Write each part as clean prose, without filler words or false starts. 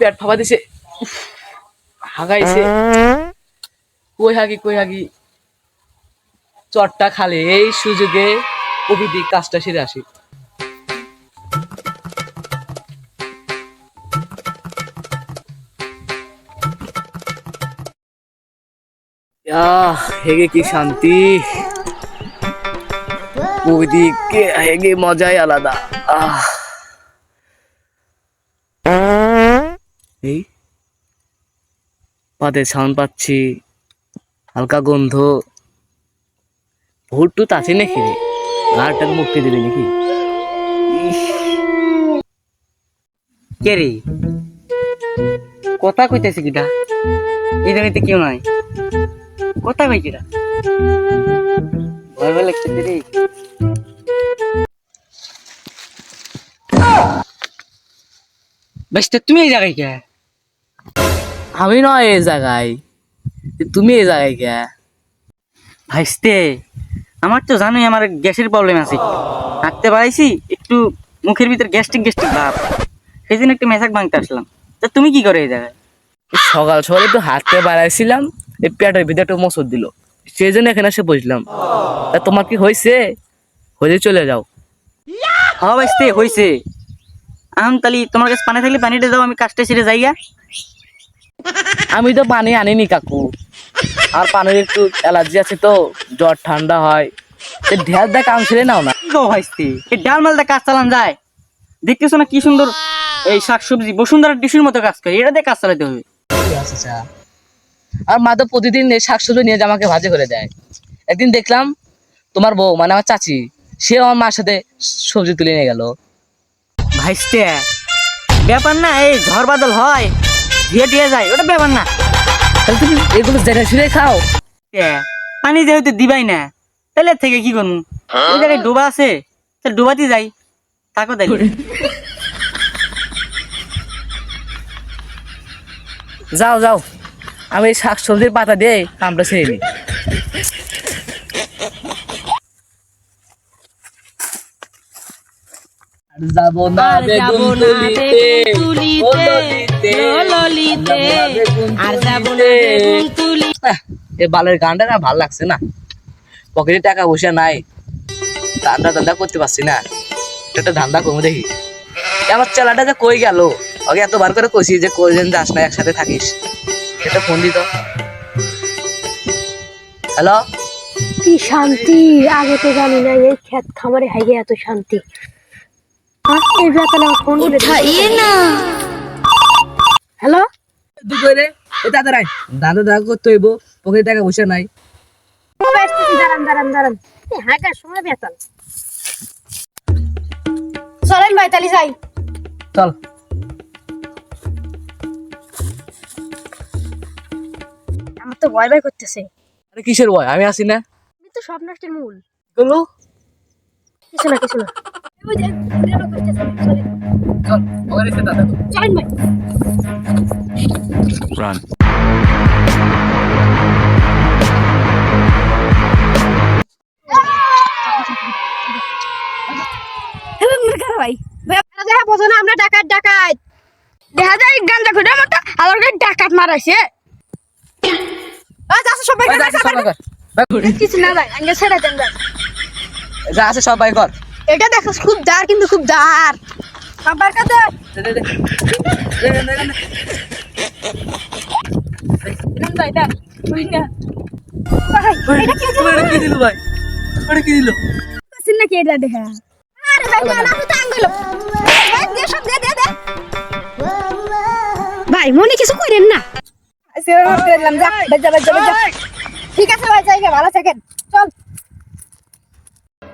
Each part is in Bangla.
পেট ফাঁপা দিছে, হাগাইছে, কই হাগি চটটা খালে এই সুযোগে প্রকৃতি কাজটা সেরে আসি। হেগে কি শান্তি, প্রকৃতিকে হেগে মজাই আলাদা। এই পাতে সাউন্ড পাচ্ছি, হালকা গন্ধ, ভোট টুত আছে নাকি রে, গাড়টাকে মুক্তি দেবে নাকি? কে রে কথা কইতেছে কিটা? এই জায়গাতে কেউ নাই, কথা কই কিটা? ভয় ভয় লাগতেছে রে। বেশ তুমি এই জায়গায় কে? আমি নয় এই জায়গায়, তুমি এই জায়গায় কে? ভাইস্তে আমার তো জানোই আমার গ্যাসের প্রবলেম আছে, হাঁটতে পারাইছি একটু মুখের ভিতর গ্যাস্ট্রিক ভাব, সেই জন্য একটু মেসাক ভাঙতে আসলাম। তা তুমি কি করে এই জায়গায়? সকাল সকাল একটু হাঁটতে বাড়াইছিলাম, এই পেটের ভিতরে একটু মসুর দিল, সেই জন্য এখানে এসে বসলাম। তা তোমার কি হয়েছে? হয়ে চলে যাও। হ্যাঁ ভাইস্তে হয়েছে। আম তালি তোমার কাছে পানি থাকলে পানিটা দাও, আমি কাজটা সেরে যাইয়া। আমি তো পানি আনিনি কাকু, আর পানির একটু অ্যালার্জি আছে তো, জ্বর ঠান্ডা হয়, ঢের দেখ কাম ছেড়ে নাও না। কি গো ভাইস্তে, এই ডাল মালটা কাজ চালান যায়? দেখতেছো না কি সুন্দর এই শাকসবজি বসুন্ধরা টিস্যুর মতো কাজ করে, এটা দিয়ে কাজ চালাতে হবে। আচ্ছা, আর মা তো প্রতিদিন এই শাকসবজি নিয়ে আমাকে ভাজি করে দেয়। একদিন দেখলাম তোমার বউ মানে আমার চাচি, সে আমার মার সাথে সবজি তুলে নিয়ে গেল। ভাইস্তে ব্যাপার না, এই ঝড় বাদল হয় ধুয়ে দিয়ে যায়, ওটা ব্যাপার না। তাহলে তুমি এগুলো জেনে শুনে খাও। পানি যেহেতু দিবাই না, তাহলে থেকে কি করবো? ওই জায়গায় ডোবা আছে, তাহলে ডোবাতে যাই, থাকো তাই। যাও যাও, আমি এই শাকসবজির পাতা দিয়ে কামটা ছেড়ে নিই। যাবো না বেগুন তুলিতে। এ বালের গানটা না ভাল লাগছে না, পকেটে টাকা পয়সা নাই, ধান্দা করতে পারছি না, একটা ধান্দা কমে দেখি। আমার চেলাটা যে কই গেল, ওকে এতবার করে কইছি যে কইলেন যাস না, একসাথে থাকিস, একটা ফোন দিত। হ্যালো, কি শান্তি, আগে তো জানি না এই ক্ষেত খামারে হাইগে এত শান্তি। এই বেতন ফোন উঠাইয়ে না। হ্যালো, তুই কই রে? এ দাদা দাদা করতে হইব, পকেটে টাকা পয়সা নাই। দাঁড়ান হাঁটার সময় বেতন। চলেন ভাই তালি যাই। চল। আমার তো ভয় করতেছে। আরে কিসের ভয়, আমি আছি না। আমি তো সব নষ্টের মূল। বলো। কিছু না ওই যে ডেলো করতেছে, চলেন। চল, ওখানে এসে দাদা তো। চলেন ভাই। Run. ভাই দেখা বোঝো না, আমরা ডাকাত দেখা যায় গান্দা খুঁড়ে মতো আমার ডাকাত মারাইছে। সবাই কিছু না ভাই, আগে ছেড়ে দেন ভাই। যা আছে সবাই কর। এটা দেখো খুব দার, কিন্তু খুব দার সবার কাছে। কি দিল ভাই? কি দিল? নাকি এটা দেখা? আরে ভাই আমি তো আঙ্গুল দে, সব দে। ভাই মনে কিছু করেন না। ঠিক আছে ভাই, জায়গা ভালো থাকেন, চল।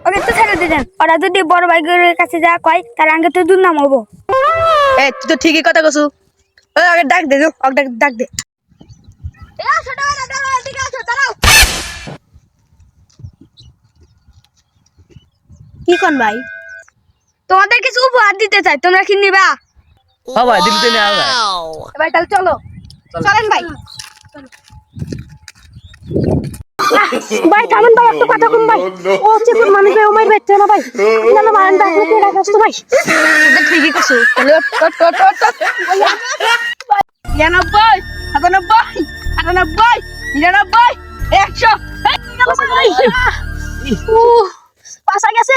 ওকে তো ছেড়ে দিলেন, ওরা যদি বড় ভাইয়ের কাছে যা কয় তার আগে তো দুর্নাম হবো। তুই তো ঠিকই কথা কছু। আগে ডাক দে, ডাক দে। কি কোন ভাই, তোমাদের কিছু উপহার দিতে চাই, তোমরা কি নিবা? হ্যাঁ ভাই, দিল্লিতে নিয়ে আয়। ভাই তাহলে চলেন ভাই। ভাই থামেন ভাই, একটা কথা কম ভাই। ও চিকুন মানুষ ভাই, ওমাইর বাচ্চা না ভাই। আপনারা মারেন ভাই, আপনি কি রাখাস তো ভাই? ঠিকই কইছো। 99, 97, 98, 99, 100, 99, পাশা গেছে